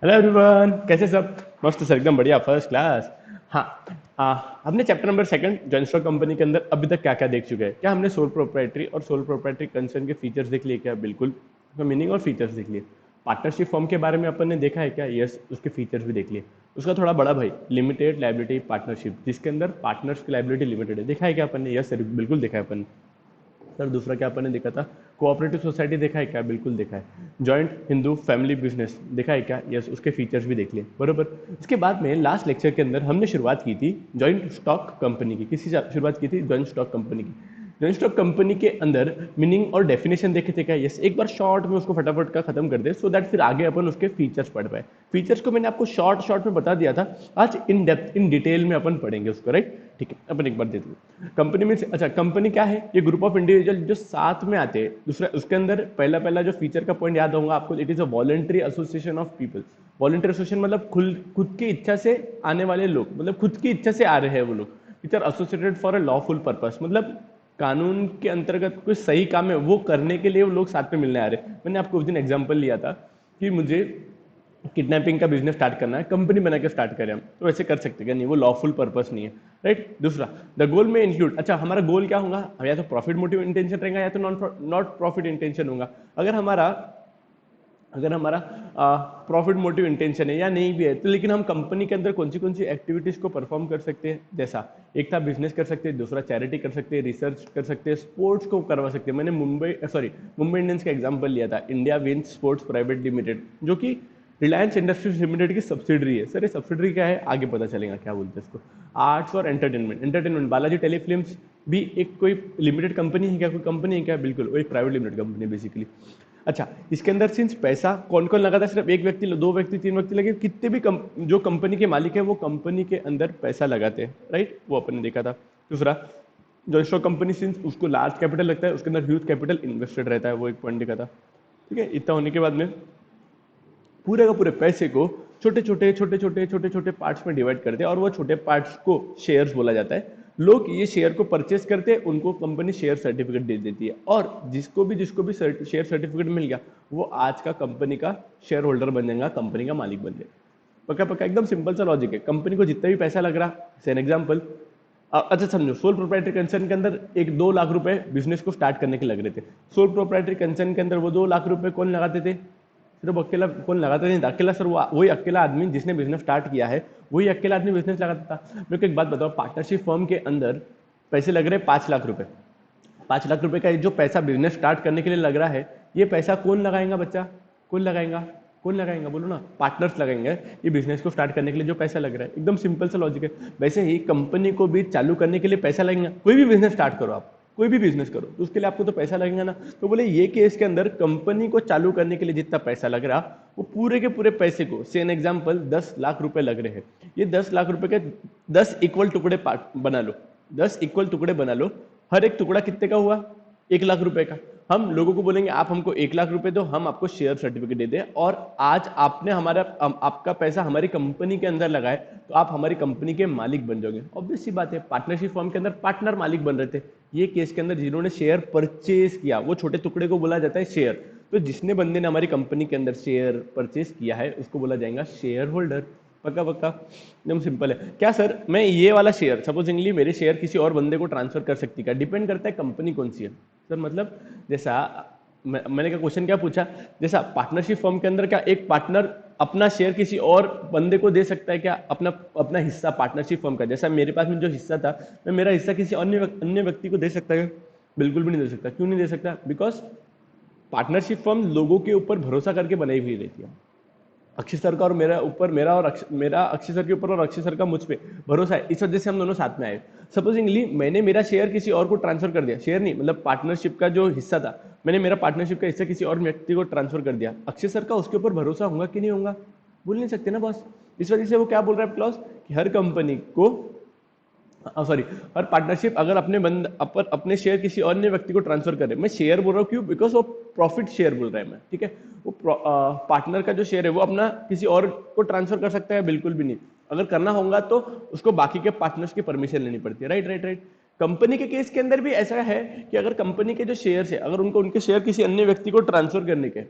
Hello everyone, कैसे सब? मस्त सर, एकदम बढ़िया, फर्स्ट क्लास। हाँ। हमने chapter number second joint stock company के अंदर अभी तक क्या क्या देख चुके हैं? क्या हमने सोल प्रोप्राइटरी और सोल प्रोप्राइटरी कंसर्न के फीचर्स देख लिए? क्या बिल्कुल उसका मीनिंग और फीचर्स देख लिए। पार्टनरशिप फॉर्म के बारे में अपन ने देखा है क्या? यस, उसके फीचर्स भी देख लिए। उसका थोड़ा बड़ा भाई लिमिटेड लाइबिलिटी पार्टनरशिप, जिसके अंदर पार्टनर्स की लाइबिलिटी लिमिटेड है, देखा है क्या अपन ने? यस सर, बिल्कुल देखा है अपन ने। सर दूसरा क्या अपन ने देखा था? कोऑपरेटिव सोसाइटी देखा है क्या? बिल्कुल देखा है। जॉइंट हिंदू फैमिली बिजनेस देखा है क्या? यस, उसके फीचर्स भी देख लिए, बरोबर। इसके बाद में लास्ट लेक्चर के अंदर हमने शुरुआत की थी जॉइंट स्टॉक कंपनी की। किसी शुरुआत की थी? जॉइंट स्टॉक कंपनी की। जॉइंट स्टॉक कंपनी के अंदर मीनिंग और डेफिनेशन देखे थे क्या? यस, एक बार शॉर्ट में उसको फटाफट का खत्म कर दे, सो दैट फिर आगे अपन उसके फीचर्स पढ़ पाए। फीचर्स को मैंने आपको शॉर्ट शॉर्ट में बता दिया था। आज इन डेप्थ इन डिटेल में अपन पढ़ेंगे उसको, राइट? ठीक है, अपन एक बार देख लो। कंपनी में अच्छा, कंपनी क्या है? ये ग्रुप ऑफ इंडिविजुअल जो साथ में आते हैं। दूसरा उसके अंदर पहला पहला जो फीचर का पॉइंट याद होगा आपको, it is a voluntary association of people. Voluntary association मतलब खुद की इच्छा से आने वाले लोग, मतलब खुद की इच्छा से आ रहे हैं वो लोग, which are associated for a lawful purpose. मतलब कानून के अंतर्गत कुछ सही काम है वो करने के लिए वो लोग साथ में मिलने आ रहे हैं। मैंने आपको उस दिन एग्जांपल लिया था कि मुझे किडनैपिंग का बिजनेस स्टार्ट करना है, कंपनी बना के स्टार्ट करें हम, तो ऐसे कर सकते हैं नहीं? वो लॉफुल पर्पस नहीं है, राइट? दूसरा, द गोल में इंक्लूड, अच्छा हमारा गोल क्या होगा? या तो प्रॉफिट मोटिव इंटेंशन रहेगा या तो नॉट प्रॉफिट इंटेंशन होगा। अगर हमारा प्रॉफिट मोटिव इंटेंशन है या नहीं भी है तो, लेकिन हम कंपनी के अंदर कौन सी एक्टिविटीज को परफॉर्म कर सकते हैं? जैसा एक था बिजनेस कर सकते हैं, दूसरा चैरिटी कर सकते हैं, रिसर्च कर सकते हैं, स्पोर्ट्स को करवा सकते हैं। मैंने मुंबई इंडियंस का एग्जांपल लिया था, India wins sports private limited, जो कि रिलायंस इंडस्ट्रीज लिमिटेड की सब्सिडरी है। सर ये सब्सिडरी क्या है आगे पता चलेगा क्या बोलते हैं इसको। आर्ट्स और एंटरटेनमेंट बालाजी टेलीफिल्म्स भी एक कोई लिमिटेड कंपनी है क्या? कोई कंपनी है क्या? बिल्कुल, वो एक प्राइवेट लिमिटेड कंपनी है बेसिकली। अच्छा, इसके अंदर सिंस पैसा कौन कौन लगाता है? सिर्फ एक व्यक्ति, दो व्यक्ति, तीन व्यक्ति लगे, कितने भी जो कंपनी के मालिक है वो कंपनी के अंदर पैसा लगाते हैं, राइट? वो अपन ने देखा था। दूसरा, जो स्टॉक कंपनी सिंस उसको लार्ज कैपिटल लगता है, उसके अंदर ह्यूज कैपिटल इन्वेस्टेड रहता है, वो एक पॉइंट देखा था। ठीक है, इतना होने के बाद में पूरे का पूरे पैसे को छोटे छोटे पार्ट्स में डिवाइड करते हैं और वो छोटे पार्ट्स को शेयर्स बोला जाता है। लोग ये शेयर को परचेस करते हैं, उनको कंपनी शेयर सर्टिफिकेट दे देती है, और जिसको भी शेयर सर्टिफिकेट मिल गया वो आज का कंपनी का शेयर होल्डर बन जाएगा, कंपनी का मालिक बन जाएगा। पक्का पक्का, एकदम सिंपल सा लॉजिक है। कंपनी को जितना भी पैसा लग रहा, फॉर एग्जाम्पल, अच्छा समझो, सोल प्रोप्राइटरी कंसर्न के अंदर एक 2 लाख रुपए बिजनेस को स्टार्ट करने के लग रहे थे। सोल प्रोप्राइटरी कंसर्न के अंदर वो 2 लाख रुपए कौन लगाते थे? सिर्फ अकेला कौन लगाता नहीं था? अकेला सर, वो वही अकेला आदमी जिसने बिजनेस स्टार्ट किया है, वही अकेला आदमी बिजनेस लगाता था। मेरे को एक बात बताओ, पार्टनरशिप फर्म के अंदर पैसे लग रहे हैं 5 लाख रुपए। 5 लाख रुपए का जो पैसा बिजनेस स्टार्ट करने के लिए लग रहा है, ये पैसा कौन लगाएगा बच्चा? कौन लगाएगा? कौन लगाएगा बोलो ना? पार्टनर्स लगाएंगे। ये बिजनेस को स्टार्ट करने के लिए जो पैसा लग रहा है, एकदम सिंपल सा लॉजिक है। वैसे ही कंपनी को भी चालू करने के लिए पैसा लगेगा। कोई भी बिजनेस स्टार्ट करो आप, कोई भी बिजनेस करो तो उसके लिए आपको तो पैसा लगेगा ना। तो बोले ये केस के अंदर कंपनी को चालू करने के लिए जितना पैसा लग रहा, वो पूरे के पूरे पैसे को, से एन एग्जाम्पल 10 लाख रुपए लग रहे हैं, ये 10 लाख रुपए के 10 इक्वल टुकड़े बना लो। 10 इक्वल टुकड़े बना लो। हर एक टुकड़ा कितने का हुआ? 1 लाख रुपए का। हम लोगों को बोलेंगे आप हमको 1 लाख रुपए दो, हम आपको शेयर सर्टिफिकेट दे दें, और आज आपने आपका पैसा हमारी कंपनी के अंदर लगाए तो आप हमारी कंपनी के मालिक बन जाओगे। ऑब्वियस सी बात है, पार्टनरशिप फॉर्म के अंदर पार्टनर मालिक बन रहे थे। ये केस के अंदर जिन्होंने शेयर परचेज किया, वो छोटे टुकड़े को बोला जाता है शेयर। तो जिसने बंदे ने हमारी कंपनी के अंदर शेयर परचेज किया है उसको बोला जाएगा शेयर होल्डर। पक्का पक्का, एकदम सिंपल है। क्या सर मैं ये वाला शेयर, सपोजिंगली मेरे शेयर किसी और बंदे को ट्रांसफर कर सकती? क्या डिपेंड करता है कंपनी कौन सी है सर। मतलब जैसा मैंने क्या क्वेश्चन क्या पूछा, जैसा पार्टनरशिप फर्म के अंदर क्या एक पार्टनर अपना शेयर किसी और बंदे को दे सकता है क्या? अपना अपना हिस्सा पार्टनरशिप फर्म का, जैसा मेरे पास में जो हिस्सा था, मैं मेरा हिस्सा किसी अन्य व्यक्ति को दे सकता है? बिल्कुल भी नहीं दे सकता। क्यों नहीं दे सकता? बिकॉज पार्टनरशिप फर्म लोगों के ऊपर भरोसा करके बनाई हुई रहती है। अक्षय सर का और मेरा ऊपर, मेरा अक्षय सर के ऊपर और अक्षय सर का मुझ पे भरोसा है, इस वजह से हम दोनों साथ में आए। सपोजिंगली मैंने मेरा शेयर किसी और को ट्रांसफर कर दिया, शेयर नहीं मतलब पार्टनरशिप का जो हिस्सा था, मैंने मेरा पार्टनरशिप का हिस्सा किसी और व्यक्ति को ट्रांसफर कर दिया। अक्षय सर का उसके ऊपर भरोसा होगा कि नहीं होगा? बोल नहीं सकते ना बॉस। इस वजह से वो क्या बोल रहा है क्लॉज, कि हर कंपनी को, सॉरी, हर पार्टनरशिप अगर अपने शेयर किसी अन्य व्यक्ति को ट्रांसफर करे, मैं शेयर बोल रहा हूँ क्यों? बिकॉज वो प्रॉफिट शेयर बोल रहा है मैं, ठीक है। वो पार्टनर का जो शेयर है वो अपना किसी और को ट्रांसफर कर सकता है? बिल्कुल भी नहीं। अगर करना होगा तो उसको बाकी के पार्टनर्स की परमिशन लेनी पड़ती है, राइट राइट राइट। कंपनी के केस के अंदर भी ऐसा है कि अगर कंपनी के जो शेयर है, अगर उनको उनके शेयर किसी अन्य व्यक्ति को ट्रांसफर करने के,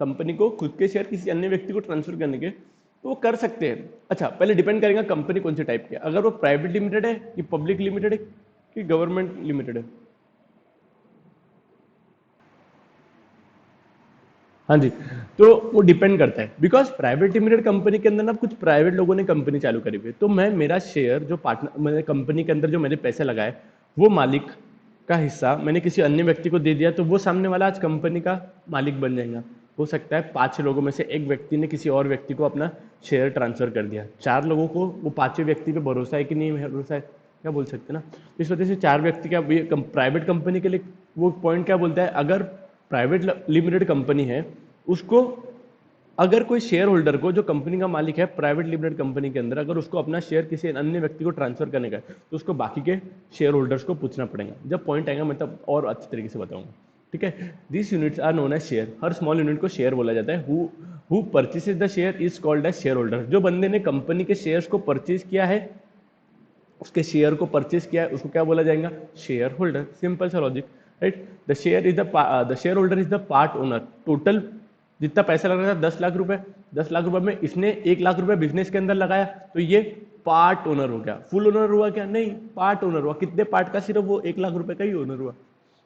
कंपनी को खुद के शेयर किसी अन्य व्यक्ति को ट्रांसफर करने के, तो वो कर सकते हैं। अच्छा, पहले डिपेंड करेगा कंपनी कौन से टाइप की है, अगर वो प्राइवेट लिमिटेड है कि पब्लिक लिमिटेड है कि गवर्नमेंट लिमिटेड है। हाँ जी, तो वो डिपेंड करता है, बिकॉज प्राइवेट लिमिटेड कंपनी के अंदर ना कुछ प्राइवेट लोगों ने कंपनी चालू करी हुई है, तो मैं मेरा शेयर जो पार्टनर मैंने कंपनी के अंदर जो मैंने पैसे लगाए, वो मालिक का हिस्सा मैंने किसी अन्य व्यक्ति को दे दिया, तो वो सामने वाला आज कंपनी का मालिक बन जाएगा। हो सकता है 5 लोगों में से एक व्यक्ति ने किसी और व्यक्ति को अपना शेयर ट्रांसफर कर दिया, 4 लोगों को वो 5वें व्यक्ति पे भरोसा है कि नहीं भरोसा है, क्या बोल सकते हैं ना। इस वजह से 4 व्यक्ति क्या प्राइवेट कंपनी के लिए वो पॉइंट क्या बोलता है, अगर प्राइवेट लिमिटेड कंपनी है, उसको अगर कोई शेयर होल्डर को, जो कंपनी का मालिक है प्राइवेट लिमिटेड कंपनी के अंदर, अगर उसको अपना शेयर किसी अन्य व्यक्ति को ट्रांसफर करने का है, तो उसको बाकी के शेयर होल्डर्स को पूछना पड़ेगा। जब पॉइंट आएगा मैं तब और अच्छी तरीके से बताऊंगा, ठीक है। This units are known as share, हर स्मॉल यूनिट को शेयर बोला जाता है। Who purchases the share is called as shareholder. जो बंदे ने कंपनी के शेयर्स को परचेज किया है, उसके शेयर को परचेज किया है, उसको क्या बोला जाएगा, शेयर होल्डर। सिंपल सा logic, right. The share holder is the part owner. Total जितना पैसा लग रहा था 10 लाख रुपए, 10 लाख रुपए में इसने 1 लाख रुपए बिजनेस के अंदर लगाया, तो ये पार्ट ओनर हो गया। फुल ओनर हुआ क्या, नहीं, पार्ट ओनर हुआ। कितने पार्ट का, सिर्फ वो 1 लाख रुपए का ही ओनर हुआ।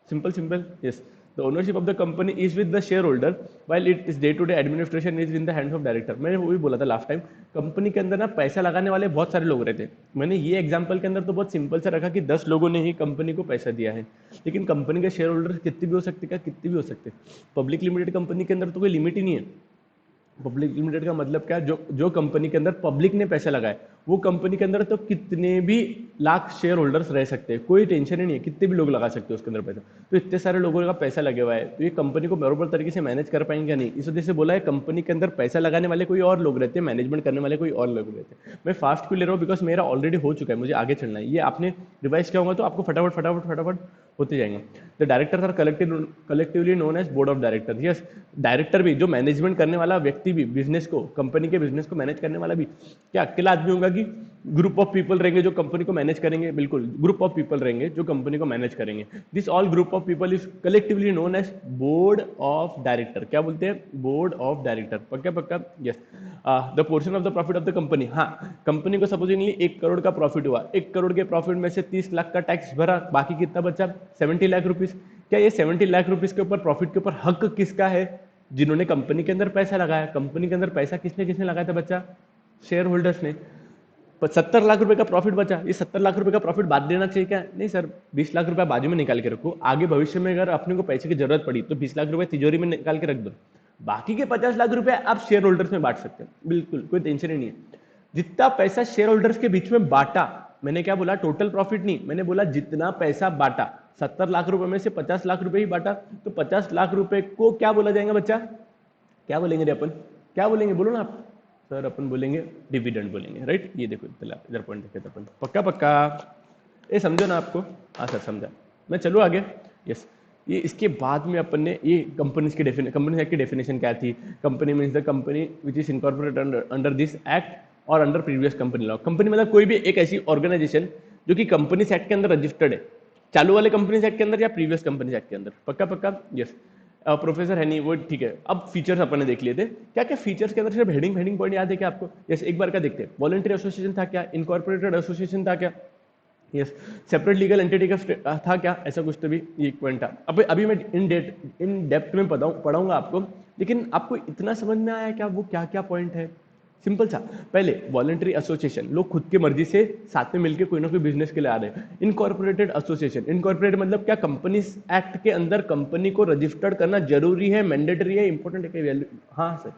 Simple simple, yes. The ownership of the company is with the shareholder while it is day to day administration is in the hands of director. मैंने वो भी बोला था लास्ट टाइम, कंपनी के अंदर ना पैसा लगाने वाले बहुत सारे लोग रहते हैं। मैंने ये एग्जांपल के अंदर तो बहुत सिंपल से रखा कि 10 लोगों ने ही कंपनी को पैसा दिया है, लेकिन कंपनी के शेयर होल्डर कितने भी हो सकते, क्या कितने भी हो सकते। पब्लिक लिमिटेड कंपनी के अंदर तो कोई लिमिट ही नहीं है। पब्लिक लिमिटेड का मतलब क्या, जो कंपनी के अंदर पब्लिक ने पैसा लगाया, वो कंपनी के अंदर तो कितने भी लाख शेयर होल्डर्स रह सकते हैं, कोई टेंशन ही नहीं है, कितने भी लोग लगा सकते हैं उसके अंदर पैसा। तो इतने सारे लोगों का पैसा लगे हुआ है, तो ये कंपनी को बराबर तरीके से मैनेज कर पाएंगे या नहीं, इस वजह से बोला है कंपनी के अंदर पैसा लगाने वाले कोई और लोग रहते हैं, मैनेजमेंट करने वाले कोई और लोग रहते हैं। मैं फास्ट क्यों ले रहा हूँ, बिकॉज मेरा ऑलरेडी हो चुका है, मुझे आगे चलना है। ये आपने रिवाइज किया होगा तो आपको फटाफट फटाफट फटाफट होते जाएंगे। The director are collectively known as board of director. Yes, director भी, जो मैनेजमेंट करने वाला व्यक्ति भी, बिजनेस को, कंपनी के बिजनेस को मैनेज करने वाला भी क्या अकेला आदमी होगा कि ग्रुप ऑफ पीपल रहेंगे जो कंपनी को मैनेज करेंगे? बिल्कुल, ग्रुप ऑफ पीपल रहेंगे जो कंपनी को मैनेज करेंगे। This all group of people is collectively known as board of director. क्या बोलते हैं? Board of director. पक्का पक्का, yes. The portion of the profit of the company, हाँ, कंपनी को सपोजिंगली 1 करोड़ का प्रॉफिट हुआ, 1 करोड़ के प्रॉफिट में से 30 लाख का टैक्स भरा, बाकी कितना बचा? 70 लाख रुपीज। क्या ये 70 लाख रुपीज के ऊपर, प्रॉफिट के ऊपर हक किसका है? जिन्होंने कंपनी के अंदर पैसा लगाया। कंपनी के अंदर पैसा किसने किसने लगाया था बच्चा? शेयर होल्डर्स ने। 70 लाख रुपए का प्रॉफिट बचा, ये 70 लाख रुपए का प्रॉफिट बाद देना चाहिए क्या? नहीं सर, 20 लाख रुपए बाजू में निकाल के रखो, आगे भविष्य में अगर अपने को पैसे की जरूरत पड़ी तो 20 लाख रुपए तिजोरी में निकाल के रख दो, बाकी के 50 लाख रुपए आप शेयर होल्डर्स में बांट सकते हैं। बिल्कुल कोई टेंशन ही नहीं है। जितना पैसा शेयर होल्डर्स के बीच में बांटा, मैंने क्या बोला? टोटल प्रॉफिट नहीं, मैंने बोला जितना पैसा बांटा, 70 लाख रुपए में से 50 लाख रुपए ही बांटा, तो 50 लाख रुपए को क्या बोला जाएगा बच्चा? क्या बोलेंगे रे अपन? क्या बोलेंगे, बोलो ना आप। सर अपन बोलेंगे डिविडेंड बोलेंगे, राइट। ये देखो इधर पॉइंट देखे तो अपन, पक्का पक्का ये समझो ना आपको? हाँ सर समझा। मैं चलूँ आगे, यस। ये इसके बाद में अपन ने ये कंपनीज की कंपनी एक्ट की डेफिनेशन क्या थी? Company means the company which is incorporated under this act और under previous company law. Company मतलब कोई भी एक ऐसी ऑर्गेनाइजेशन जो कि कंपनीज एक्ट के अंदर रजिस्टर्ड है, चालू वाले कंपनीज एक्ट के अंदर या प्रीवियस कंपनीज एक्ट के अंदर। पक्का पक्का, यस। प्रोफेसर है नहीं वो, ठीक है। अब फीचर्स अपन ने देख लिए थे। क्या क्या फीचर्स के अंदर सिर्फ हेडिंग पॉइंट याद है क्या आपको? यस, एक बार का देखते हैं। वॉलंटरी एसोसिएशन था क्या? इनकॉर्पोरेटेड एसोसिएशन था क्या? यस। सेपरेट लीगल एंटिटी का था क्या? ऐसा कुछ तो भी एक पॉइंट था। अब अभी मैं इन डेप्थ में पढ़ाऊंगा आपको, लेकिन आपको इतना समझ में आया क्या वो क्या क्या पॉइंट है? सिंपल सा। पहले वॉलंटरी एसोसिएशन, लोग खुद की मर्जी से साथ में मिलकर कोई ना कोई बिजनेस के लिए आ रहे हैं। इनकॉर्पोरेटेड एसोसिएशन, इनकॉर्पोरेट मतलब क्या? कंपनीज एक्ट के अंदर कंपनी को रजिस्टर्ड करना जरूरी है, मैंडेटरी है, इंपॉर्टेंट है? हाँ सर,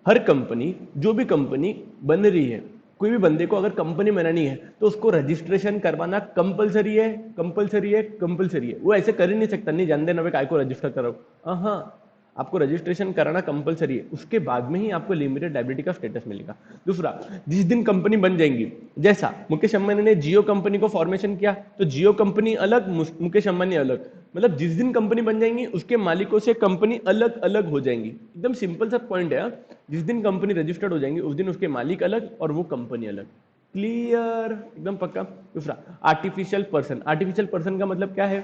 हर कंपनी, जो भी कंपनी बन रही है, कोई भी बंदे को अगर कंपनी बनानी है तो उसको रजिस्ट्रेशन करवाना कंपलसरी है, कंपलसरी है, कंपलसरी है। वो ऐसे कर ही नहीं सकता, नहीं जान देना काय को रजिस्टर कराओ। हाँ, आपको रजिस्ट्रेशन कराना कंपलसरी है, उसके बाद में ही आपको लिमिटेड लायबिलिटी का स्टेटस मिलेगा। दूसरा, जिस दिन कंपनी बन जाएंगी, जैसा मुकेश अंबानी ने जियो कंपनी को फॉर्मेशन किया, तो जियो कंपनी अलग, मुकेश अंबानी अलग। मतलब जिस दिन कंपनी बन जाएंगी उसके मालिकों से कंपनी अलग अलग हो जाएंगी। एकदम सिंपल सा पॉइंट है। जिस दिन कंपनी रजिस्टर्ड हो जाएंगी उस दिन उसके मालिक अलग और वो कंपनी अलग। क्लियर? एकदम पक्का। दूसरा, आर्टिफिशियल पर्सन। आर्टिफिशियल पर्सन का मतलब क्या है?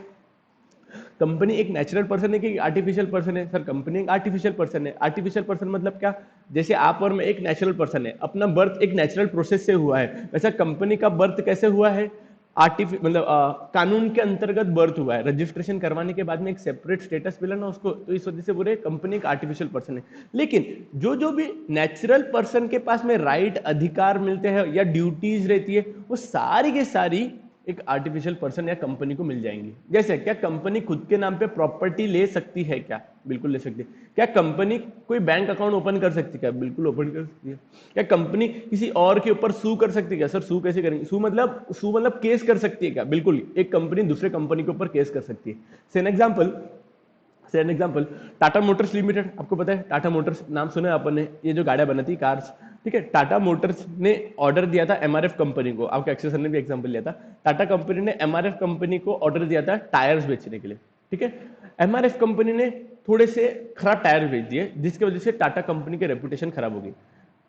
कंपनी एक नेचुरल पर्सन है कि आर्टिफिशियल पर्सन है? सर कंपनी एक आर्टिफिशियल पर्सन है। आर्टिफिशियल पर्सन मतलब क्या? जैसे आप और मैं एक नेचुरल पर्सन है, अपना बर्थ एक नेचुरल प्रोसेस से हुआ है, वैसा कंपनी का बर्थ कैसे हुआ है? मतलब कानून के अंतर्गत बर्थ हुआ है, रजिस्ट्रेशन करवाने के बाद में एक सेपरेट स्टेटस मिला ना उसको, तो इस वजह से बोले कंपनी एक आर्टिफिशियल पर्सन है। लेकिन जो जो भी नेचुरल पर्सन के पास में राइट अधिकार मिलते हैं या ड्यूटीज रहती है, वो सारी की सारी एक आर्टिफिशियल पर्सन या कंपनी को मिल जाएंगी। जैसे क्या कंपनी खुद के नाम पे प्रॉपर्टी ले सकती है क्या? बिल्कुल ले सकती है। क्या कंपनी कोई बैंक अकाउंट ओपन कर सकती है क्या? बिल्कुल ओपन कर सकती है। क्या कंपनी किसी और के ऊपर सू कर सकती है क्या? सर सू कैसे करेंगे? सू मतलब केस कर सकती है क्या? बिल्कुल, एक कंपनी दूसरे कंपनी के ऊपर केस कर सकती है। से an example Tata Motors limited, आपको पता है टाटा मोटर्स नाम सुना है अपन ने, ये जो गाड़ियां बनाती कार्स, ठीक है। टाटा मोटर्स ने ऑर्डर दिया था एमआरएफ कंपनी को, आपके अक्षय सर ने भी एग्जांपल लिया था। टाटा कंपनी ने एमआरएफ कंपनी को ऑर्डर दिया था टायर्स बेचने के लिए, ठीक है। एमआरएफ कंपनी ने थोड़े से खराब टायर बेच दिए, जिसकी वजह से टाटा कंपनी की रेपुटेशन खराब हो गई।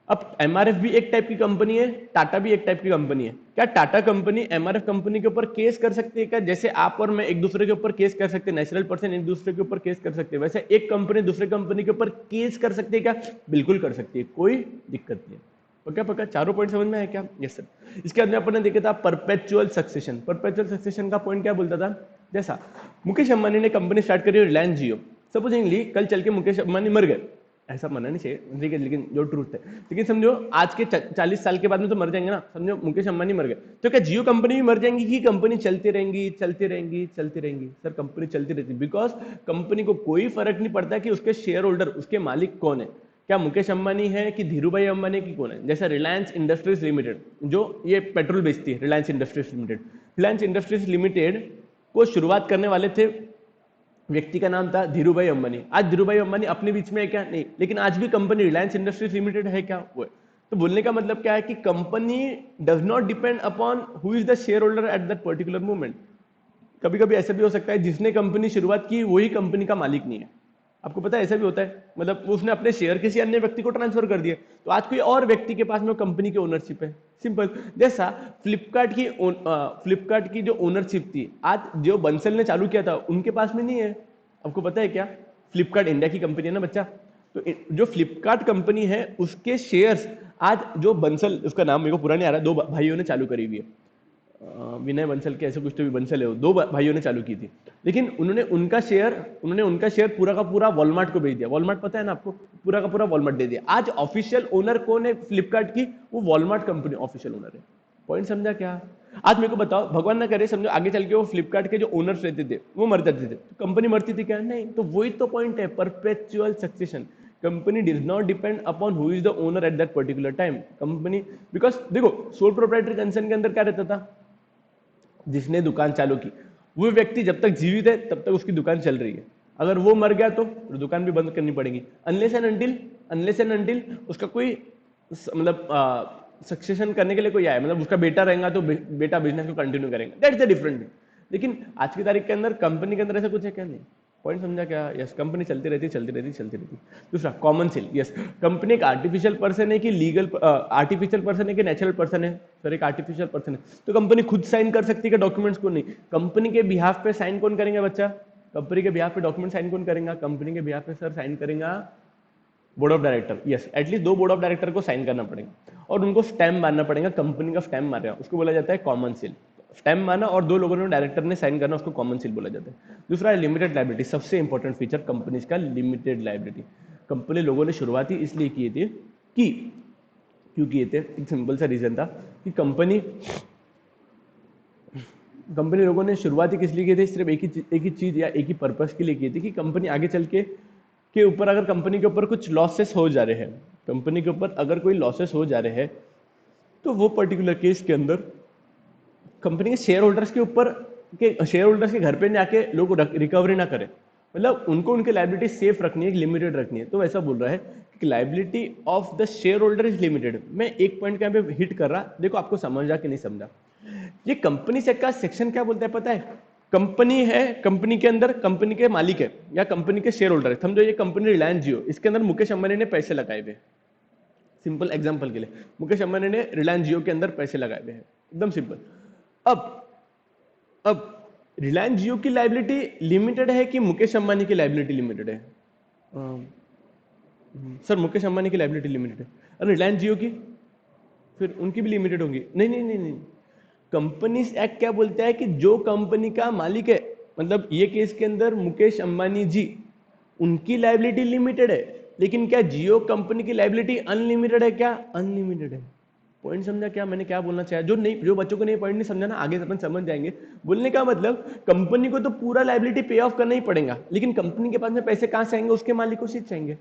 अब एमआरएफ भी एक टाइप की कंपनी है, टाटा भी एक टाइप की कंपनी है। क्या टाटा कंपनी एमआरएफ कंपनी के ऊपर केस कर सकती है क्या? जैसे आप और मैं एक दूसरे के ऊपर केस कर सकते हैं, नेचुरल पर्सन एक दूसरे के ऊपर केस कर सकते हैं, वैसे एक कंपनी दूसरे कंपनी के ऊपर केस कर सकती है क्या? बिल्कुल कर सकती है, कोई दिक्कत नहीं है। पक्का पक्का चारों पॉइंट समझ में है क्या? Yes sir. इसके बाद में अपन ने देखा था परपेचुअल सक्सेशन। परपेचुअल सक्सेशन का पॉइंट क्या बोलता था? जैसा मुकेश अंबानी ने कंपनी स्टार्ट करी रिलायंस जियो, सपोजिंगली कल चल के मुकेश अंबानी मर गए, ऐसा मानना नहीं चाहिए, ठीक है, लेकिन जो ट्रूथ है, लेकिन समझो आज के 40 साल के बाद में तो मर जाएंगे ना, समझो मुकेश अंबानी मर गए, तो क्या जियो कंपनी भी मर जाएंगी कि कंपनी चलती रहेंगी? चलती रहेंगी, चलती रहेंगी। सर कंपनी चलती रहती, बिकॉज कंपनी को कोई फर्क नहीं पड़ता कि उसके शेयर होल्डर, उसके मालिक कौन है, क्या मुकेश अंबानी है कि धीरूभाई अंबानी की कौन है। जैसा रिलायंस इंडस्ट्रीज लिमिटेड जो ये पेट्रोल बेचती है, Reliance Industries limited, Reliance Industries limited को शुरुआत करने वाले थे, व्यक्ति का नाम था धीरूभाई अंबानी। आज धीरूभाई अंबानी अपने बीच में है क्या? नहीं, लेकिन आज भी कंपनी रिलायंस इंडस्ट्रीज लिमिटेड है क्या? वो है। तो बोलने का मतलब क्या है कि company does not depend upon who is the share holder eight that particular moment. कभी कभी ऐसा भी हो सकता है जिसने कंपनी शुरुआत की वही कंपनी का मालिक नहीं है, आपको पता है ऐसा भी होता है, मतलब उसने अपने शेयर किसी अन्य व्यक्ति को ट्रांसफर कर दिए, तो आज कोई और व्यक्ति के पास में कंपनी की ओनरशिप है, सिंपल। जैसा फ्लिपकार्ट की जो ओनरशिप थी, आज जो बंसल ने चालू किया था उनके पास में नहीं है, आपको पता है क्या? फ्लिपकार्ट इंडिया की कंपनी है ना बच्चा, तो जो फ्लिपकार्ट कंपनी है उसके शेयर्स आज जो बंसल, उसका नाम मेरे को पूरा नहीं आ रहा, दो भाइयों ने चालू करी हुई है, विनय बंसल के ऐसे कुछ तो भी बंसल है वो, दो भाइयों ने चालू की थी, लेकिन उन्होंने उनका शेयर पूरा का पूरा वॉलमार्ट को बेच दिया। वॉलमार्ट पता है ना आपको, पूरा का पूरा वॉलमार्ट दे दिया। आज ऑफिशियल ओनर कौन है फ्लिपकार्ट की? वो वॉलमार्ट कंपनी ऑफिशियल ओनर है। पॉइंट समझा क्या? आज मेरे को बताओ, भगवान ना करे समझो आगे चल के वो फ्लिपकार्ट के जो ओनर्स रहते थे वो मर जाते थे, तो कंपनी मरती थी क्या? नहीं। तो वही तो पॉइंट है, perpetual succession. Company does not depend upon who is the owner at that particular time. Company, because देखो सोल प्रोप्राइटरी कंसर्न के अंदर क्या रहता था, जिसने दुकान चालू की वो व्यक्ति जब तक जीवित है तब तक उसकी दुकान चल रही है, अगर वो मर गया तो दुकान भी बंद करनी पड़ेगी, अनलेस एंड अनटिल उसका कोई मतलब सक्सेशन करने के लिए कोई आए, मतलब उसका बेटा रहेगा तो बेटा बिजनेस को कंटिन्यू करेंगे, दैट्स द डिफरेंट। लेकिन आज की तारीख के अंदर कंपनी के अंदर ऐसा कुछ है क्या? नहीं। पॉइंट समझा क्या? यस, कंपनी चलती रहती चलती रहती चलती रहती। दूसरा कॉमन सेल, यस, कंपनी एक आर्टिफिशियल पर्सन है कि लीगल आर्टिफिशियल पर्सन है कि नेचुरल पर्सन है? सर एक आर्टिफिशियल पर्सन है, तो कंपनी खुद साइन कर सकती है डॉक्यूमेंट्स को? नहीं। कंपनी के बिहाफ पे साइन कौन करेंगे बच्चा? कंपनी के बिहाफ पे डॉक्यूमेंट साइन कौन करेगा? कंपनी के बिहाफ पे सर साइन करेगा board of director. Yes, at least 2 board of director को साइन करना पड़ेगा और उनको स्टैम्प मारना पड़ेगा, कंपनी का स्टैम्प मारेगा, उसको बोला जाता है कॉमन सेल। स्टैम्प मारना और 2 लोगों ने डायरेक्टर ने साइन करना, उसको कॉमन सेल बोला जाता है। दूसरा है लिमिटेड लायबिलिटी, सबसे इंपॉर्टेंट फीचर कंपनीज का लिमिटेड लायबिलिटी। कंपनी लोगों ने शुरुआती इसलिए किए थे कि क्यों किए थे, एक सिंपल सा रीजन था कि कंपनी लोगों ने शुरुआती किस लिए किए थे? सिर्फ एक ही चीज या एक ही पर्पस के लिए किए थे कि कंपनी आगे चल के ऊपर अगर कंपनी के ऊपर कुछ लॉसेस हो जा रहे हैं, कंपनी के ऊपर अगर कोई लॉसेस हो जा रहे हैं, तो वो पर्टिकुलर केस के अंदर कंपनी के शेयर होल्डर्स के ऊपर शेयर होल्डर्स के घर पे जाके लोग रिकवरी ना करें, मतलब उनको उनके लायबिलिटी सेफ रखनी है, लिमिटेड रखनी है। तो ऐसा बोल रहा है कि liability of the share holder is limited. मैं एक पॉइंट यहाँ पे हिट कर रहा, देखो आपको समझा कि नहीं समझा। ये कंपनी से का सेक्शन क्या बोलता है पता है? कंपनी है, कंपनी के अंदर कंपनी के मालिक है या कंपनी के शेयर होल्डर है, समझो ये कंपनी रिलायंस जियो, इसके अंदर मुकेश अंबानी ने पैसे लगाए हुए, सिंपल एग्जांपल के लिए मुकेश अंबानी ने रिलायंस जियो के अंदर पैसे लगाए हुए हैं, एकदम सिंपल। अब रिलायंस जियो की लाइबिलिटी लिमिटेड है कि मुकेश अंबानी की लाइबिलिटी लिमिटेड है? सर मुकेश अंबानी की लाइबिलिटी लिमिटेड है। अरे रिलायंस जियो की फिर उनकी भी लिमिटेड होगी। नहीं नहीं नहीं नहीं, कंपनीज एक्ट क्या बोलता है कि जो कंपनी का मालिक है, मतलब ये केस के अंदर मुकेश अंबानी जी, उनकी लाइबिलिटी लिमिटेड है। लेकिन क्या जियो कंपनी की लाइबिलिटी अनलिमिटेड है? क्या अनलिमिटेड है? पॉइंट समझा क्या मैंने क्या बोलना चाहा? जो नहीं, जो बच्चों को नहीं पॉइंट नहीं समझा ना, आगे अपन समझ जाएंगे। बोलने का मतलब कंपनी को तो पूरा लाइबिलिटी पे ऑफ करना ही पड़ेगा, लेकिन कंपनी के पास में पैसे कहां से आएंगे? उसके मालिक को से चाहिए, है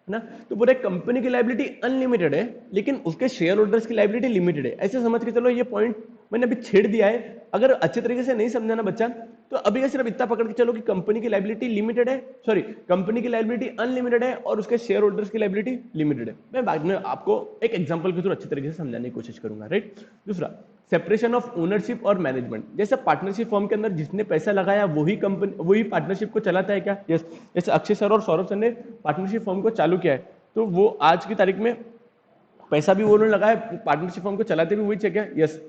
ना। तो पूरे कंपनी की लाइबिलिटी अनलिमिटेड है, लेकिन उसके शेयर होल्डर्स की लाइबिलिटी लिमिटेड है। ऐसे समझ के चलो, ये पॉइंट मैंने अभी छेड़ दिया है। अगर अच्छे तरीके से नहीं समझा ना बच्चा, तो अभी का सिर्फ इतना पकड़ के चलो कि कंपनी की लाइबिलिटी लिमिटेड है, सॉरी कंपनी की लाइबिलिटी अनलिमिटेड है और उसके शेयर होल्डर्स की लाइबिलिटी लिमिटेड है। मैं बाद में आपको एक एग्जांपल के थ्रू अच्छे तरीके से समझाने की कोशिश करूंगा, राइट। दूसरा, सेपरेशन ऑफ ओनरशिप और मैनेजमेंट। जैसे पार्टनरशिप फॉर्म के अंदर जिसने पैसा लगाया वही कंपनी, वही पार्टनरशिप को चलाता है क्या? यस। जैसे अक्षय सर और सौरभ सर ने पार्टनरशिप फॉर्म को चालू किया है, तो वो आज की तारीख में पैसा भी वो लोग लगाए, पार्टनरशिप फॉर्म को चलाते भी वही है क्या? यस।